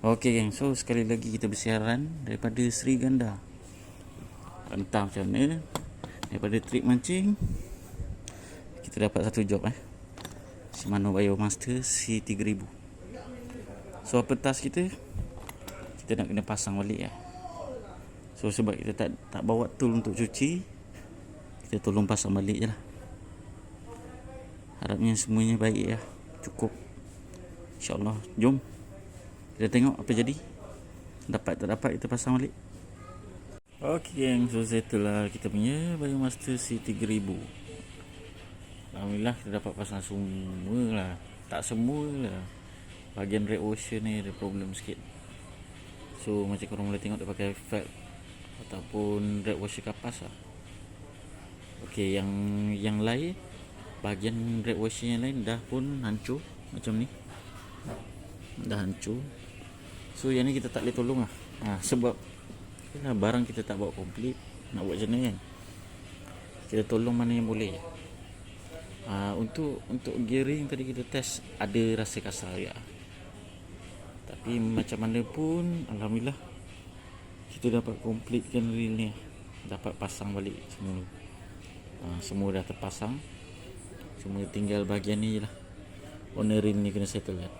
Okey geng, so sekali lagi kita bersiaran daripada Sri Ganda. Entah macam mana, daripada trip mancing kita dapat satu job Shimano Biomaster C3000. So apa task kita? Kita nak kena pasang balik So sebab kita tak bawa tool untuk cuci, kita tolong pasang balik je lah. Harapnya semuanya baik cukup. InsyaAllah. Jom kita tengok apa jadi. Dapat tak dapat kita pasang balik. Okey geng, so itulah kita punya Biomaster C3000. Alhamdulillah kita dapat pasang semua lah. Tak semua lah, bahagian red washer ni ada problem sikit. So macam korang boleh tengok dia pakai felt ataupun red washer kapas lah. Okey, yang lain, bahagian red washer yang lain dah pun hancur macam ni. Dah hancur. So yang ni kita tak boleh tolong lah. Sebab barang kita tak bawa komplit. Nak buat macam mana kan? Kita tolong mana yang boleh. Untuk gearing tadi kita test ada rasa kasar tapi macam mana pun alhamdulillah kita dapat komplitkan reel ni. Dapat pasang balik semua. Semua dah terpasang. Cuma tinggal bahagian ni je lah. Owner reel ni kena settle kan.